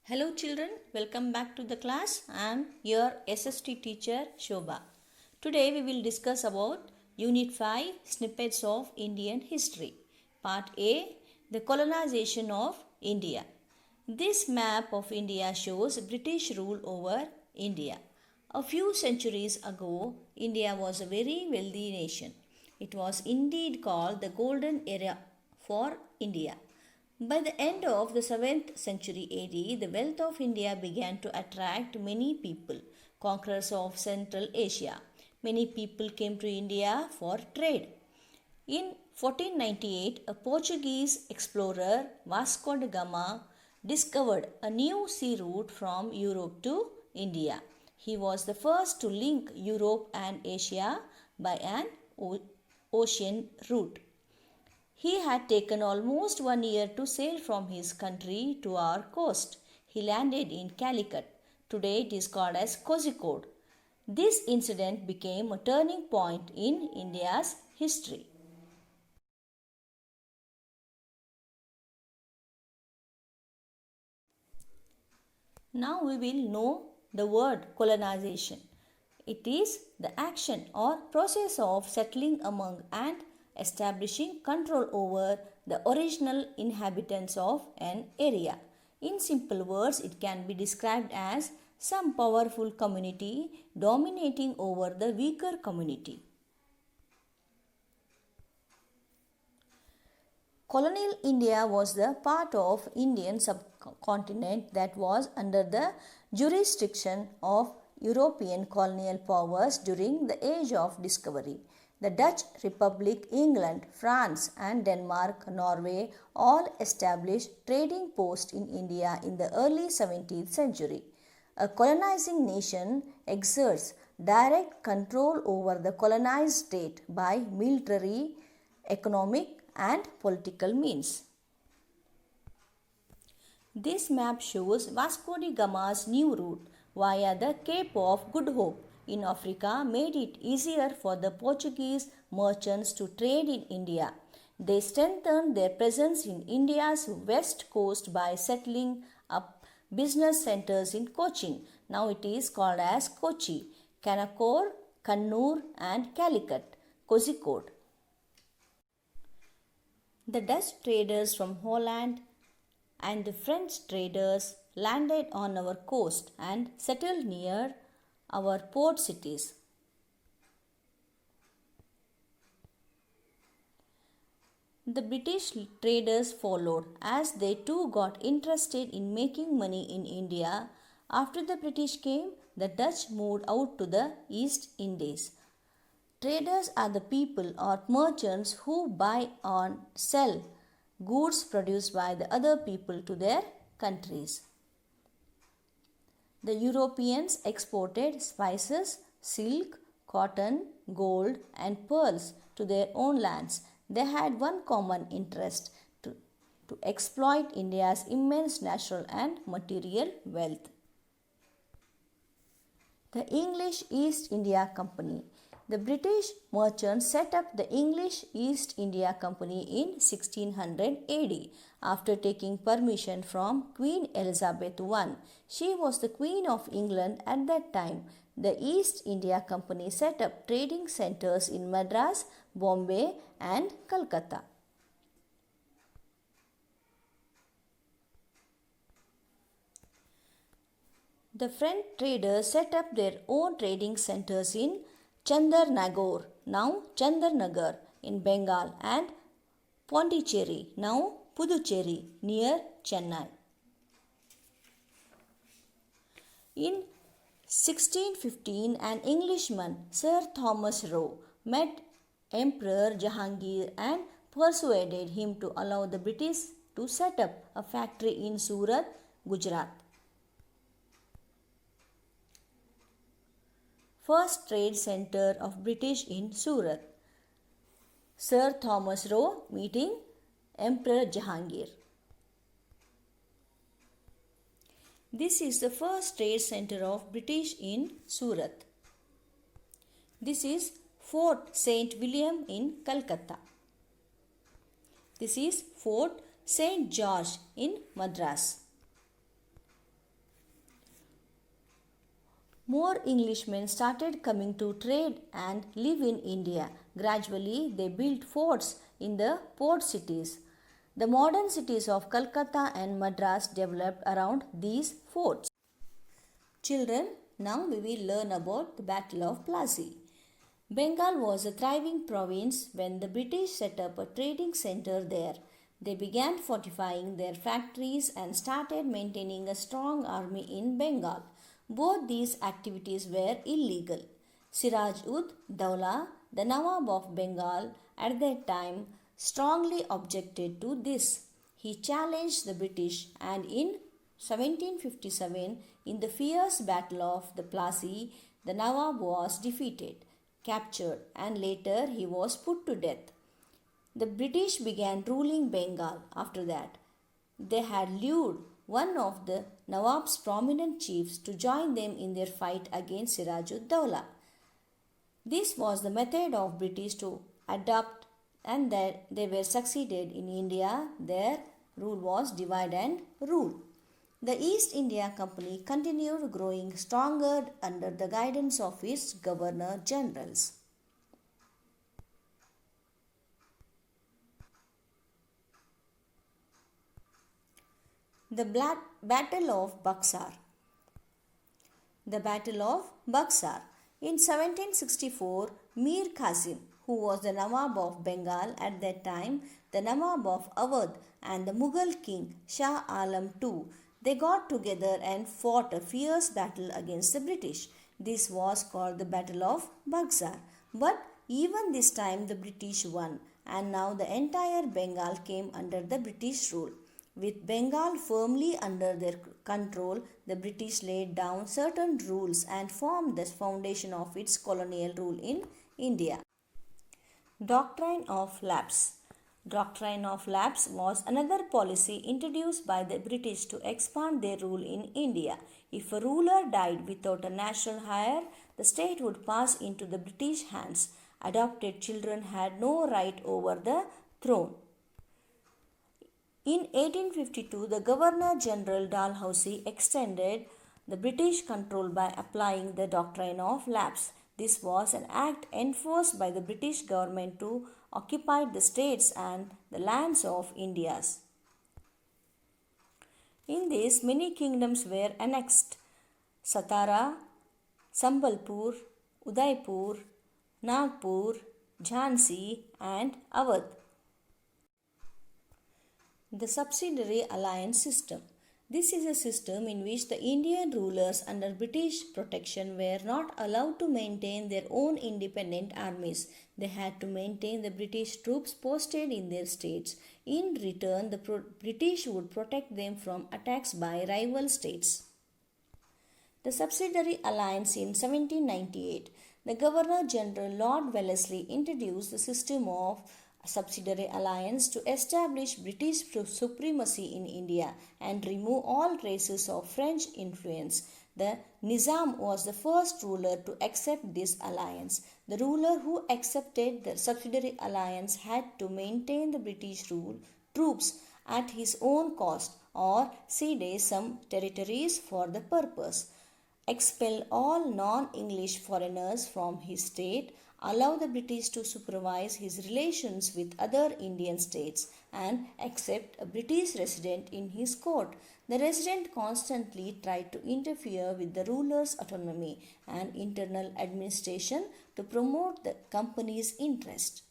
Hello children, welcome back to the class. I am your SST teacher Shobha. Today we will discuss about Unit 5 Snippets of Indian History. Part A, the colonization of India. This map of India shows British rule over India. A few centuries ago, India was a very wealthy nation. It was indeed called the golden era for India. By the end of the 7th century AD, the wealth of India began to attract many people, conquerors of Central Asia. Many people came to India for trade. In 1498, a Portuguese explorer, Vasco da Gama, discovered a new sea route from Europe to India. He was the first to link Europe and Asia by an ocean route. He had taken almost 1 year to sail from his country to our coast. He landed in Calicut. Today it is called as Kozhikode. This incident became a turning point in India's history. Now we will know the word colonization. It is the action or process of settling among and establishing control over the original inhabitants of an area. In simple words, it can be described as some powerful community dominating over the weaker community. Colonial India was the part of Indian subcontinent that was under the jurisdiction of European colonial powers during the Age of Discovery. The Dutch Republic, England, France and Denmark, Norway all established trading posts in India in the early 17th century. A colonizing nation exerts direct control over the colonized state by military, economic and political means. This map shows Vasco da Gama's new route via the Cape of Good Hope in Africa made it easier for the Portuguese merchants to trade in India. They strengthened their presence in India's west coast by settling up business centers in Cochin. Now it is called as Kochi, Kanakor, Kannur and Calicut, Kozhikode. The Dutch traders from Holland and the French traders landed on our coast and settled near our port cities. The British traders followed as they too got interested in making money in India. After the British came, the Dutch moved out to the East Indies. Traders are the people or merchants who buy or sell goods produced by the other people to their countries. The Europeans exported spices, silk, cotton, gold and pearls to their own lands. They had one common interest to exploit India's immense natural and material wealth. The English East India Company. The British merchants set up the English East India Company in 1600 AD after taking permission from Queen Elizabeth I. She was the Queen of England at that time. The East India Company set up trading centers in Madras, Bombay and Calcutta. The French traders set up their own trading centers in Chandernagore, now Chandarnagar in Bengal and Pondicherry, now Puducherry near Chennai. In 1615, an Englishman, Sir Thomas Roe, met Emperor Jahangir and persuaded him to allow the British to set up a factory in Surat, Gujarat. First trade center of British in Surat. Sir Thomas Roe meeting Emperor Jahangir. This is the first trade center of British in Surat. This is Fort St. William in Calcutta. This is Fort St. George in Madras. More Englishmen started coming to trade and live in India. Gradually, they built forts in the port cities. The modern cities of Calcutta and Madras developed around these forts. Children, now we will learn about the Battle of Plassey. Bengal was a thriving province when the British set up a trading center there. They began fortifying their factories and started maintaining a strong army in Bengal. Both these activities were illegal. Siraj ud Dawla, the Nawab of Bengal at that time, strongly objected to this. He challenged the British and in 1757, in the fierce battle of the Plassey, the Nawab was defeated, captured, and later he was put to death. The British began ruling Bengal after that. They had lured one of the Nawab's prominent chiefs to join them in their fight against Siraj ud Dawla. This was the method of British to adopt, and that they were succeeded in India. Their rule was divide and rule. The East India Company continued growing stronger under the guidance of its governor generals. The Battle of Buxar. The Battle of Buxar. In 1764, Mir Qasim, who was the Nawab of Bengal at that time, the Nawab of Awadh, and the Mughal king Shah Alam II, they got together and fought a fierce battle against the British. This was called the Battle of Buxar. But even this time the British won, and now the entire Bengal came under the British rule. With Bengal firmly under their control, the British laid down certain rules and formed the foundation of its colonial rule in India. Doctrine of Lapse. Doctrine of lapse was another policy introduced by the British to expand their rule in India. If a ruler died without a national heir, the state would pass into the British hands. Adopted children had no right over the throne. In 1852, the Governor General Dalhousie extended the British control by applying the doctrine of lapse. This was an act enforced by the British government to occupy the states and the lands of India. In this, many kingdoms were annexed: Satara, Sambalpur, Udaipur, Nagpur, Jhansi, and Awadh. The subsidiary alliance system. This is a system in which the Indian rulers under British protection were not allowed to maintain their own independent armies. They had to maintain the British troops posted in their states. In return, the British would protect them from attacks by rival states. The subsidiary alliance in 1798. The Governor General Lord Wellesley introduced the system of subsidiary alliance to establish British supremacy in India and remove all traces of French influence. The Nizam was the first ruler to accept this alliance. The ruler who accepted the subsidiary alliance had to maintain the British troops at his own cost or cede some territories for the purpose, expel all non-English foreigners from his state, allow the British to supervise his relations with other Indian states, and accept a British resident in his court. The resident constantly tried to interfere with the ruler's autonomy and internal administration to promote the company's interest.